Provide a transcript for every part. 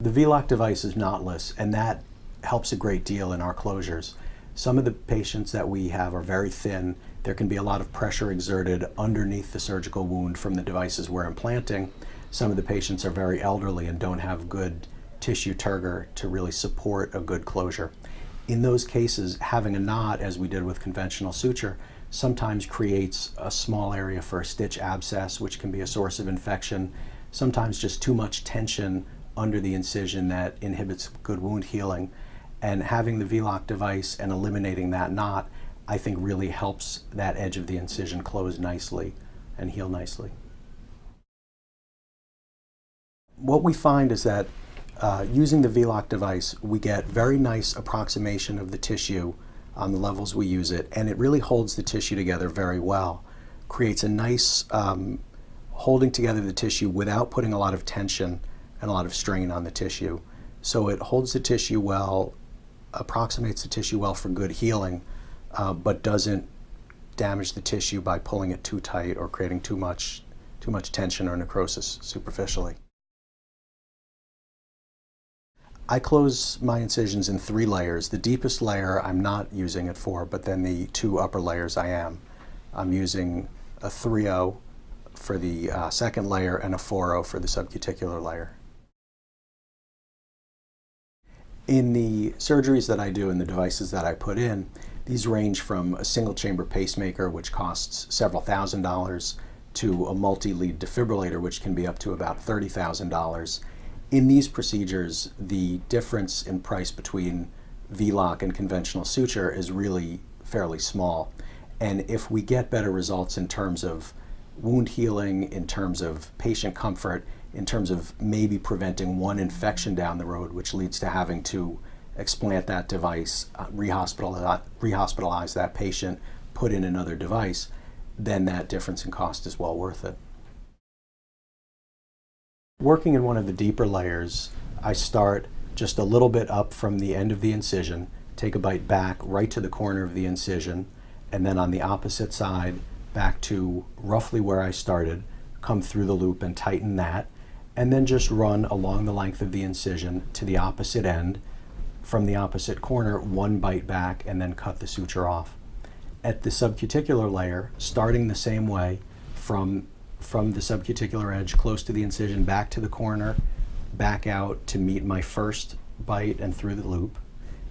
The V-Lock device is knotless, and that helps a great deal in our closures. Some of the patients that we have are very thin. There can be a lot of pressure exerted underneath the surgical wound from the devices we're implanting. Some of the patients are very elderly and don't have good tissue turgor to really support a good closure. In those cases, having a knot, as we did with conventional suture, sometimes creates a small area for a stitch abscess, which can be a source of infection. Sometimes just too much tension under the incision that inhibits good wound healing. And having the V-Lock device and eliminating that knot, I think really helps that edge of the incision close nicely and heal nicely. What we find is that using the V-Lock device, we get very nice approximation of the tissue on the levels we use it, and it really holds the tissue together very well. Creates a nice holding together the tissue without putting a lot of tension and a lot of strain on the tissue. So it holds the tissue well, approximates the tissue well for good healing, but doesn't damage the tissue by pulling it too tight or creating too much tension or necrosis superficially. I close my incisions in 3 layers. The deepest layer I'm not using it for, but then the 2 upper layers I am. I'm using a 3-0 for the second layer and a 4-0 for the subcuticular layer. In the surgeries that I do and the devices that I put in, these range from a single chamber pacemaker, which costs several $1,000s, to a multi-lead defibrillator, which can be up to about $30,000. In these procedures, the difference in price between V-Lock and conventional suture is really fairly small. And if we get better results in terms of wound healing, in terms of patient comfort, in terms of maybe preventing one infection down the road, which leads to having to explant that device, rehospitalize that patient, put in another device, then that difference in cost is well worth it. Working in one of the deeper layers, I start just a little bit up from the end of the incision, take a bite back right to the corner of the incision, and then on the opposite side, back to roughly where I started, come through the loop and tighten that, and then just run along the length of the incision to the opposite end, from the opposite corner, 1 bite back, and then cut the suture off. At the subcuticular layer, starting the same way, from the subcuticular edge close to the incision back to the corner, back out to meet my first bite and through the loop,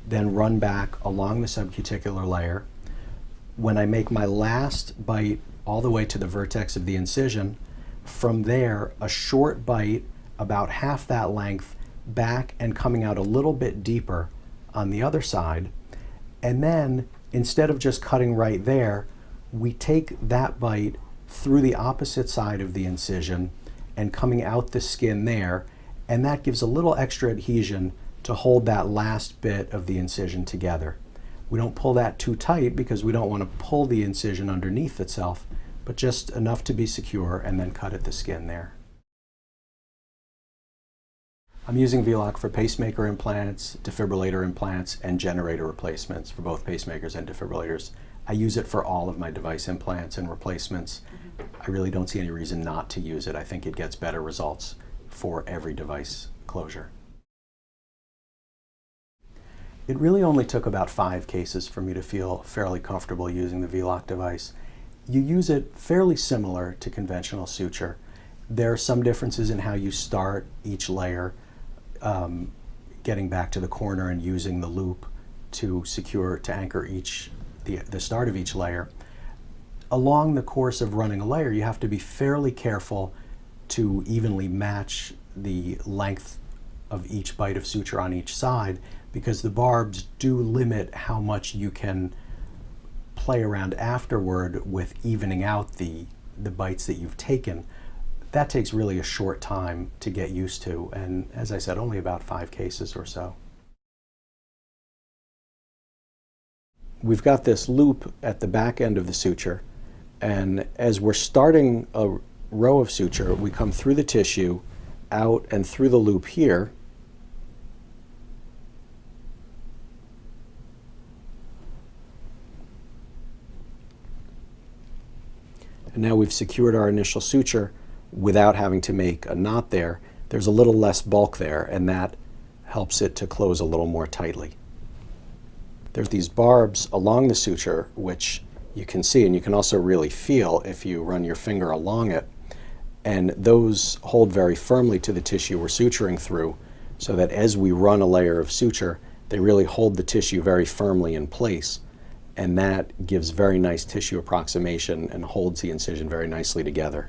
then run back along the subcuticular layer. When I make my last bite all the way to the vertex of the incision, from there a short bite about half that length back and coming out a little bit deeper on the other side, and then instead of just cutting right there, we take that bite through the opposite side of the incision and coming out the skin there, and that gives a little extra adhesion to hold that last bit of the incision together. We don't pull that too tight because we don't want to pull the incision underneath itself, but just enough to be secure, and then cut at the skin there. I'm using V-Lock for pacemaker implants, defibrillator implants, and generator replacements for both pacemakers and defibrillators. I use it for all of my device implants and replacements. I really don't see any reason not to use it. I think it gets better results for every device closure. It really only took about 5 cases for me to feel fairly comfortable using the V-Lock device. You use it fairly similar to conventional suture. There are some differences in how you start each layer, getting back to the corner and using the loop to anchor the start of each layer. Along the course of running a layer, you have to be fairly careful to evenly match the length of each bite of suture on each side, because the barbs do limit how much you can play around afterward with evening out the bites that you've taken. That takes really a short time to get used to, and as I said, only about 5 cases or so. We've got this loop at the back end of the suture, and as we're starting a row of suture, we come through the tissue, out and through the loop here, and now we've secured our initial suture without having to make a knot there. There's a little less bulk there, and that helps it to close a little more tightly. There's these barbs along the suture which you can see, and you can also really feel if you run your finger along it, and those hold very firmly to the tissue we're suturing through, so that as we run a layer of suture, they really hold the tissue very firmly in place, and that gives very nice tissue approximation and holds the incision very nicely together.